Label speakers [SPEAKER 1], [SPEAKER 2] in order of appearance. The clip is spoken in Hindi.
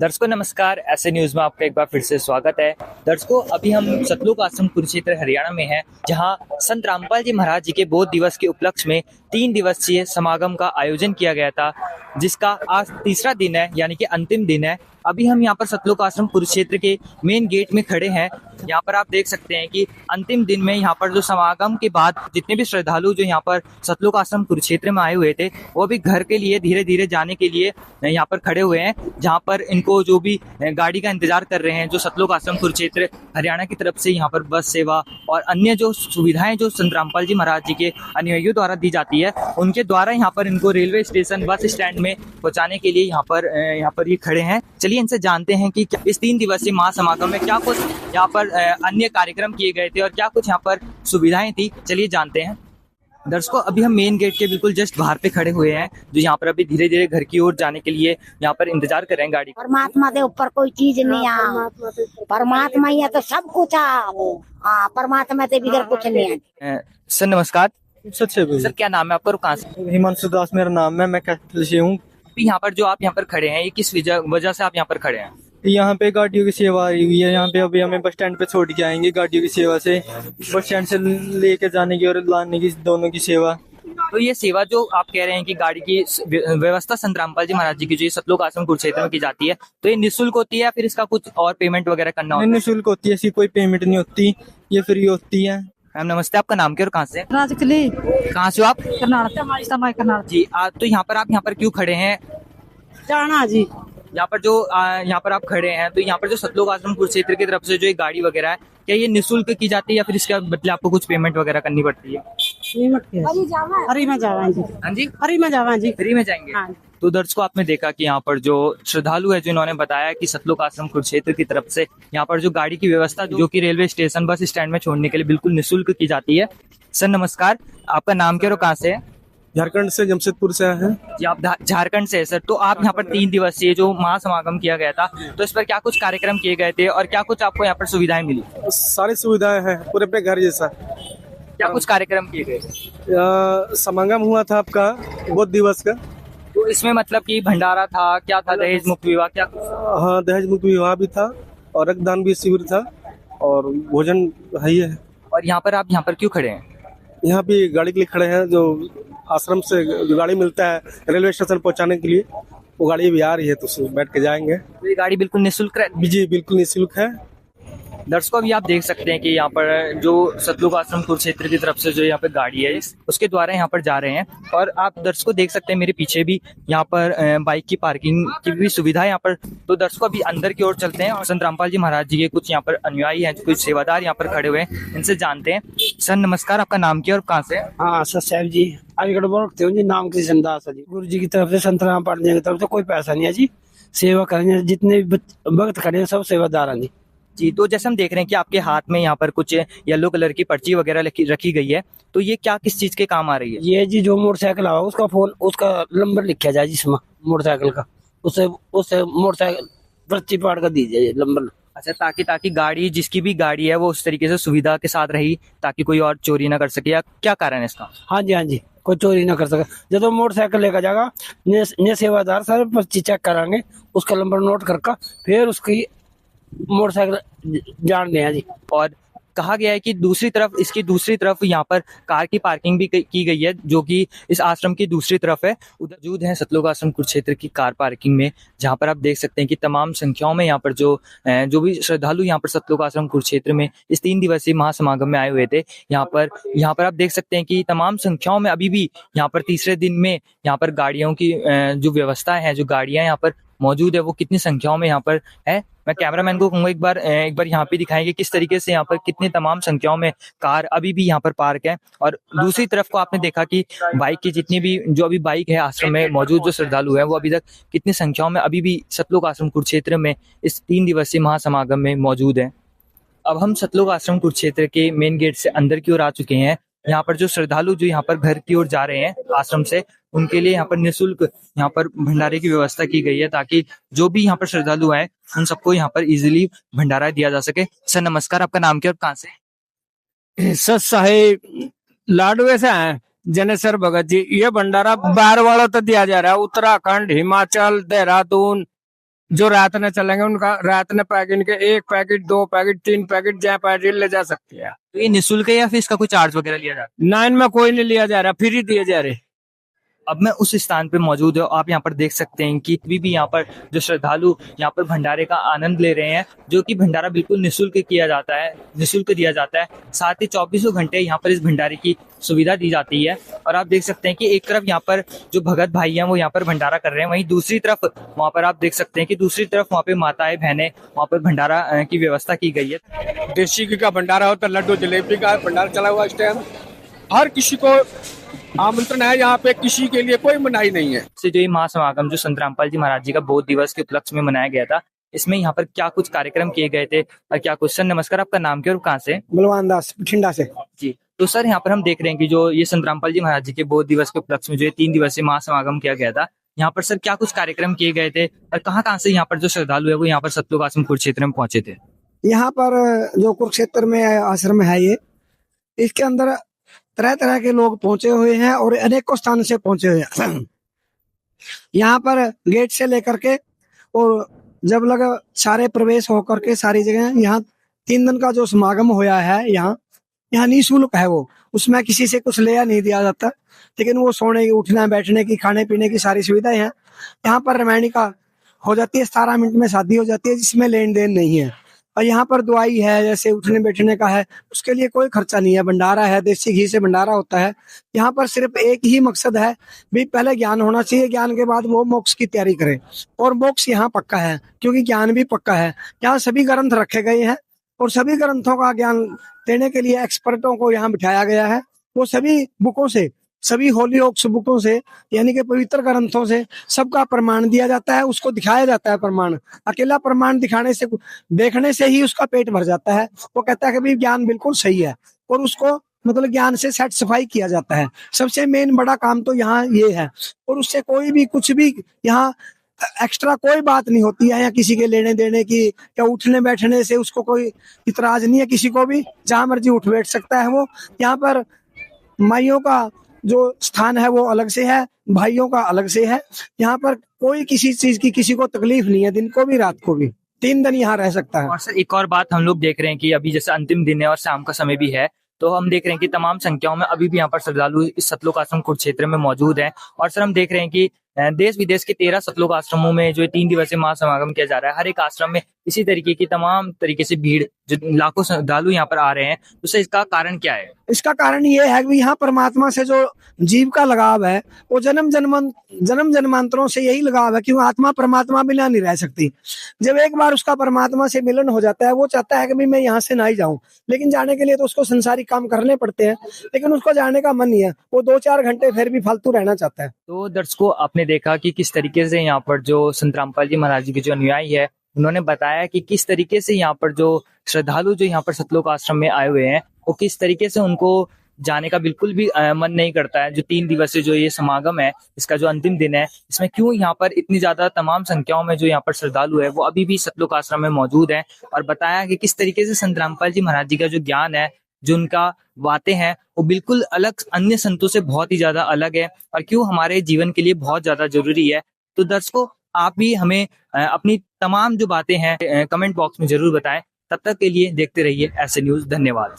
[SPEAKER 1] दर्शकों नमस्कार, ऐसे न्यूज में आपका एक बार फिर से स्वागत है। दर्शकों अभी हम सतलुज आश्रम कुरुक्षेत्र हरियाणा में हैं, जहां संत रामपाल जी महाराज जी के बोध दिवस के उपलक्ष्य में 3 दिवसीय समागम का आयोजन किया गया था, जिसका आज तीसरा दिन है, यानी कि अंतिम दिन है। अभी हम यहाँ पर सतलुज आश्रम कुरुक्षेत्र के मेन गेट में खड़े हैं। यहाँ पर आप देख सकते हैं कि अंतिम दिन में यहाँ पर जो समागम के बाद जितने भी श्रद्धालु जो यहाँ पर सतलुज आश्रम कुरुक्षेत्र में आए हुए थे, वो भी घर के लिए धीरे धीरे जाने के लिए यहाँ पर खड़े हुए हैं, जहाँ पर इनको जो भी गाड़ी का इंतजार कर रहे हैं, जो सतलुज आश्रम कुरुक्षेत्र हरियाणा की तरफ से यहाँ पर बस सेवा और अन्य जो सुविधाएं जो संत रामपाल जी महाराज जी के अनुयायियों द्वारा दी जाती है, उनके द्वारा यहाँ पर इनको रेलवे स्टेशन बस स्टैंड में पहुंचाने के लिए यहाँ पर ये खड़े हैं। चलिए इनसे जानते हैं कि इस 3 दिवसीय महासमागम में क्या कुछ यहाँ पर अन्य कार्यक्रम किए गए थे और क्या कुछ यहाँ पर सुविधाएं थी। चलिए जानते हैं। दर्शकों अभी हम मेन गेट के बिल्कुल जस्ट बाहर पे खड़े हुए हैं, जो यहाँ पर अभी धीरे धीरे घर की ओर जाने के लिए यहाँ पर इंतजार कर रहे हैं गाड़ी।
[SPEAKER 2] परमात्मा के ऊपर कोई चीज नहीं है, परमात्मा ही है तो सब कुछ है। हाँ, परमात्मा से बिगड़ कुछ नहीं है।
[SPEAKER 1] सर नमस्कार।
[SPEAKER 3] सच्चे
[SPEAKER 1] सर क्या नाम है आपका और कहाँ से?
[SPEAKER 3] हिमांशु दास मेरा नाम है, मैं कैपिटल से हूँ।
[SPEAKER 1] अभी यहाँ पर जो आप यहाँ पर खड़े हैं, ये किस वजह से आप यहाँ पर खड़े हैं?
[SPEAKER 3] यहाँ पे गाड़ियों की सेवा आई हुई है। यहाँ पे अभी हमें बस स्टैंड पे छोड़ के आएंगे गाड़ियों की सेवा से, बस स्टैंड से लेके जाने की और लाने की, दोनों की सेवा।
[SPEAKER 1] तो ये सेवा जो आप कह रहे हैं कि गाड़ी की व्यवस्था संत रामपाल जी महाराज जी की जो सतलुज आश्रम कुरुक्षेत्र में की जाती है, तो ये निःशुल्क होती है या फिर इसका कुछ और पेमेंट वगैरह करना होता है?
[SPEAKER 3] निःशुल्क होती है, इसकी कोई पेमेंट नहीं होती, ये फ्री होती है।
[SPEAKER 1] मैम नमस्ते, आपका नाम क्या और कहाँ से?
[SPEAKER 4] राजकली
[SPEAKER 1] कहाँ से हो आप?
[SPEAKER 4] कर्नाटक
[SPEAKER 1] जी तो यहाँ पर आप यहाँ पर क्यों खड़े हैं?
[SPEAKER 4] जाना जी।
[SPEAKER 1] यहाँ पर जो यहाँ पर आप खड़े हैं, तो यहाँ पर जो सतलुज आश्रम कुरुक्षेत्र की तरफ से जो एक गाड़ी वगैरह है, क्या ये निःशुल्क की जाती है या फिर इसके बदले आपको कुछ पेमेंट वगैरह करनी पड़ती है?
[SPEAKER 4] हरी में जावा जी।
[SPEAKER 1] हाँ जी,
[SPEAKER 4] हरी में जावा जी।
[SPEAKER 1] फ्री में जाएंगे।
[SPEAKER 4] हाँ।
[SPEAKER 1] तो दर्शकों आपने देखा कि यहाँ पर जो श्रद्धालु है, जिन्होंने बताया कि सतलुज आश्रम कुरुक्षेत्र की तरफ से यहाँ पर जो गाड़ी की व्यवस्था जो कि रेलवे स्टेशन बस स्टैंड में छोड़ने के लिए बिल्कुल निःशुल्क की जाती है। सर नमस्कार, आपका नाम क्या और कहाँ से है?
[SPEAKER 3] झारखंड से, जमशेदपुर से है
[SPEAKER 1] जी, आप झारखंड से है सर। तो आप यहाँ पर 3 दिवसीय जो महासमागम किया गया था, तो इस पर क्या कुछ कार्यक्रम किए गए थे और क्या कुछ आपको यहाँ पर सुविधाएं मिली?
[SPEAKER 3] सारी सुविधाएं हैं, पूरे अपने घर जैसा।
[SPEAKER 1] क्या कुछ कार्यक्रम किए गए?
[SPEAKER 3] समागम हुआ था आपका बोध दिवस का।
[SPEAKER 1] तो इसमें मतलब कि भंडारा था, क्या था, दहेज मुक्त विवाह, क्या?
[SPEAKER 3] हाँ, दहेज मुक्त विवाह भी था और रक्तदान भी शिविर था और भोजन है।
[SPEAKER 1] और यहाँ पर आप यहाँ पर क्यों खड़े हैं?
[SPEAKER 3] यहाँ भी गाड़ी के लिए खड़े हैं, जो आश्रम से जो गाड़ी मिलता है रेलवे स्टेशन पहुंचाने के लिए, वो गाड़ी भी आ रही है, तो उसमें बैठ के जाएंगे।
[SPEAKER 1] तो ये गाड़ी बिल्कुल निःशुल्क है?
[SPEAKER 3] जी बिल्कुल निःशुल्क है।
[SPEAKER 1] दर्शकों अभी आप देख सकते हैं कि यहाँ पर जो सतलुज आश्रम कुरुक्षेत्र की तरफ से जो यहाँ पे गाड़ी है, उसके द्वारा यहाँ पर जा रहे हैं। और आप दर्शकों देख सकते हैं मेरे पीछे भी यहाँ पर बाइक की पार्किंग की भी सुविधा है यहाँ पर। तो दर्शकों अभी अंदर की ओर चलते हैं और संत रामपाल जी महाराज जी के कुछ यहाँ पर अनुयायी हैं, कुछ सेवादार यहाँ पर खड़े हुए हैं, इनसे जानते हैं। सर नमस्कार, आपका नाम क्या और कहाँ से?
[SPEAKER 5] हाँ सर साहब जी, अलीगढ़ बोलते हो जी। नाम कृष्ण दास है जी। गुरु जी की तरफ से, संत रामपाल जी की तरफ से कोई पैसा नहीं है जी। सेवा करेंगे, जितने भी भक्त खड़े हैं सब सेवादार हैं
[SPEAKER 1] जी। तो जैसे हम देख रहे हैं कि आपके हाथ में यहाँ पर कुछ येलो कलर की पर्ची वगैरह रखी गई है, तो ये क्या किस चीज के काम आ रही है?
[SPEAKER 5] ये जी जो मोटरसाइकिल आवा उसका फोन, उसका नंबर लिखा जाए जिसमें मोटरसाइकिल का, उससे मोटरसाइकिल पर्ची पाड़ कर दीजिए नंबर।
[SPEAKER 1] अच्छा, ताकि गाड़ी, जिसकी भी गाड़ी है, वो उस तरीके से सुविधा के साथ रही, ताकि कोई और चोरी ना कर सके, या क्या कारण है इसका?
[SPEAKER 5] हाँ जी, कोई चोरी ना कर सके। जब मोटरसाइकिल लेकर जाएगा, ने सेवादार सारे पर्ची चेक कराएंगे, उसका नंबर नोट करके फिर उसकी मोटरसाइकिल जान दें जी।
[SPEAKER 1] और कहा गया है कि इसकी दूसरी तरफ यहाँ पर कार की पार्किंग भी की गई है, जो कि इस आश्रम की दूसरी तरफ है। उधर मौजूद है सतलुज आश्रम कुरुक्षेत्र की कार पार्किंग में, जहाँ पर आप देख सकते हैं कि तमाम संख्याओं में यहाँ पर जो भी श्रद्धालु यहाँ पर सतलुज आश्रम कुरुक्षेत्र में इस 3 दिवसीय महासमागम में आए हुए थे, यहाँ पर आप देख सकते हैं कि तमाम संख्याओं में अभी भी यहाँ पर तीसरे दिन में यहाँ पर गाड़ियों की जो व्यवस्था है, जो गाड़ियां यहाँ पर मौजूद है, वो कितनी संख्याओं में यहाँ पर है। मैं कैमरामैन को कहूंगा एक बार यहाँ पे दिखाएंगे किस तरीके से यहाँ पर कितनी तमाम संख्याओं में कार अभी भी यहाँ पर पार्क है। और दूसरी तरफ को आपने देखा कि बाइक की जितनी भी जो अभी बाइक है आश्रम में मौजूद, जो श्रद्धालु है, वो अभी तक कितनी संख्याओं में अभी भी सतलुज आश्रम कुरुक्षेत्र में इस 3 दिवसीय महासमागम में मौजूद है। अब हम सतलुज आश्रम कुरुक्षेत्र के मेन गेट से अंदर की ओर आ चुके हैं। यहाँ पर जो श्रद्धालु जो यहाँ पर घर की ओर जा रहे हैं आश्रम से, उनके लिए यहाँ पर निःशुल्क यहाँ पर भंडारे की व्यवस्था की गई है, ताकि जो भी यहाँ पर श्रद्धालु है उन सबको यहाँ पर इजीली भंडारा दिया जा सके। सर नमस्कार, आपका नाम क्या और कहाँ से?
[SPEAKER 5] सर साहेब लाडवे से हैं, जनेश्वर भगत जी। ये भंडारा बाहर वालों तक दिया जा रहा है, उत्तराखंड, हिमाचल, देहरादून,
[SPEAKER 6] जो रात में चलेंगे उनका रात में पैकेट के 1 पैकेट 2 पैकेट 3 पैकेट जहाँ पैकेट ले जा सकते हैं।
[SPEAKER 1] तो ये निःशुल्क है या फिर इसका कोई चार्ज वगैरह लिया जाता है?
[SPEAKER 6] 9 में कोई नहीं लिया जा रहा, फ्री दिए जा रहे।
[SPEAKER 1] अब मैं उस स्थान पे मौजूद हूँ, आप यहाँ पर देख सकते हैं कि अभी भी यहाँ पर जो श्रद्धालु यहाँ पर भंडारे का आनंद ले रहे हैं, जो कि भंडारा बिल्कुल निःशुल्क किया जाता है, निःशुल्क दिया जाता है। साथ ही 24 घंटे यहाँ पर इस भंडारे की सुविधा दी जाती है। और आप देख सकते हैं कि एक तरफ यहाँ पर जो भगत भाई हैं वो यहाँ पर भंडारा कर रहे हैं, वहीं दूसरी तरफ वहाँ पर आप देख सकते हैं कि दूसरी तरफ वहाँ पे माताएं बहनें वहाँ पर भंडारा की व्यवस्था की गई है।
[SPEAKER 6] देसी घी का भंडारा होता है, लड्डू जलेबी का भंडारा चला हुआ इस टाइम। हर किसी को आमंत्रण है, यहाँ पे किसी के लिए कोई मनाही नहीं है।
[SPEAKER 1] से जो ये महासमागम जो संत रामपाल जी महाराज जी का बोध दिवस के उपलक्ष्य में मनाया गया था, इसमें यहाँ पर क्या कुछ कार्यक्रम किए गए थे और क्या कुछ? सर नमस्कार, आपका नाम क्या और कहाँ से?
[SPEAKER 3] बलवान दास बठिंडा से।
[SPEAKER 1] जी, तो सर यहाँ पर हम देख रहे हैं कि जो ये संत रामपाल जी महाराज जी के बोध दिवस के उपलक्ष्य में जो 3 दिवसीय महासमागम किया गया था, यहाँ पर सर क्या कुछ कार्यक्रम किए गए थे और कहाँ से यहाँ पर जो श्रद्धालु है वो यहाँ पर सतलोक आश्रम कुरुक्षेत्र में पहुंचे थे?
[SPEAKER 7] यहाँ पर जो कुरुक्षेत्र में आश्रम है ये, इसके अंदर तरह तरह के लोग पहुंचे हुए हैं और अनेकों स्थान से पहुंचे हुए हैं। यहाँ पर गेट से लेकर के और जब लग सारे प्रवेश होकर के सारी जगह यहाँ 3 दिन का जो समागम होया है, यहाँ निःशुल्क है वो, उसमें किसी से कुछ लिया नहीं दिया जाता, लेकिन वो सोने की, उठने बैठने की, खाने पीने की सारी सुविधाएं हैं। यहाँ पर रामायणी का हो जाती है, 17 मिनट में शादी हो जाती है, जिसमें लेन देन नहीं है। और यहाँ पर दवाई है, जैसे उठने बैठने का है, उसके लिए कोई खर्चा नहीं है। भंडारा है, देसी घी से भंडारा होता है। यहाँ पर सिर्फ एक ही मकसद है, भी पहले ज्ञान होना चाहिए, ज्ञान के बाद वो मोक्ष की तैयारी करे। और मोक्ष यहाँ पक्का है, क्योंकि ज्ञान भी पक्का है। यहाँ सभी ग्रंथ रखे गए हैं और सभी ग्रंथों का ज्ञान देने के लिए एक्सपर्टों को यहाँ बिठाया गया है। वो सभी बुकों से, सभी होली ओक्स बुकों से, यानी कि पवित्र ग्रंथों से सबका प्रमाण दिया जाता है, उसको दिखाया जाता है। प्रमाण, अकेला प्रमाण दिखाने से, देखने से ही उसका पेट भर जाता है। वो कहता है कि भाई ज्ञान बिल्कुल सही है, और उसको मतलब ज्ञान से सेटिस्फाई किया जाता है। सबसे मेन बड़ा काम तो यहाँ ये है, और उससे कोई भी कुछ भी यहाँ एक्स्ट्रा कोई बात नहीं होती है। या किसी के लेने देने की या उठने बैठने से उसको कोई इतराज नहीं है, किसी को भी जहां मर्जी उठ बैठ सकता है वो। यहाँ पर माइयों का जो स्थान है वो अलग से है, भाइयों का अलग से है। यहाँ पर कोई किसी चीज की किसी को तकलीफ नहीं है, दिन को भी रात को भी। 3 दिन यहाँ रह सकता है।
[SPEAKER 1] और सर एक और बात हम लोग देख रहे हैं कि अभी जैसे अंतिम दिन है और शाम का समय भी है, तो हम देख रहे हैं कि तमाम संख्याओं में अभी भी यहाँ पर श्रद्धालु इस सतलोक आश्रम कुरुक्षेत्र में मौजूद हैं। और सर हम देख रहे हैं कि देश विदेश के 13 सतलोक आश्रमों में जो 3 दिवसीय महासमागम किया जा रहा है, हर एक आश्रम में इसी तरीके की तमाम तरीके से भीड़, जो लाखों श्रद्धालु यहाँ पर आ रहे हैं, तो सर इसका कारण क्या है?
[SPEAKER 7] इसका कारण ये है कि यहाँ परमात्मा से जो जीव का लगाव है वो जन्म जन्मांतरों से यही लगाव है, क्योंकि आत्मा परमात्मा बिना नहीं रह सकती। जब एक बार उसका परमात्मा से मिलन हो जाता है, वो चाहता है कि भाई मैं यहाँ से ना ही जाऊं, लेकिन जाने के लिए तो उसको संसारिक काम करने पड़ते हैं, लेकिन उसको जाने का मन नहीं है। वो 2-4 घंटे फिर भी फालतू रहना चाहता है।
[SPEAKER 1] तो दर्शकों, आपने देखा कि किस तरीके से यहाँ पर जो संत रामपाल जी महाराज जी के जो अनुयायी है, उन्होंने बताया कि किस तरीके से यहाँ पर जो श्रद्धालु जो यहाँ पर सतलोक आश्रम में आए हुए हैं, वो किस तरीके से उनको जाने का बिल्कुल भी मन नहीं करता है। जो 3 दिवसीय जो ये समागम है, इसका जो अंतिम दिन है, इसमें क्यों यहाँ पर इतनी ज्यादा तमाम संख्याओं में जो यहाँ पर श्रद्धालु है वो अभी भी सतलोक आश्रम में मौजूद है। और बताया कि किस तरीके से संत रामपाल जी महाराज जी का जो ज्ञान है, जो उनका बातें हैं, वो बिल्कुल अलग, अन्य संतों से बहुत ही ज्यादा अलग है और क्यों हमारे जीवन के लिए बहुत ज्यादा जरूरी है। तो दर्शकों, आप भी हमें अपनी तमाम जो बातें हैं कमेंट बॉक्स में जरूर बताएं। तब तक के लिए देखते रहिए ऐसे न्यूज। धन्यवाद।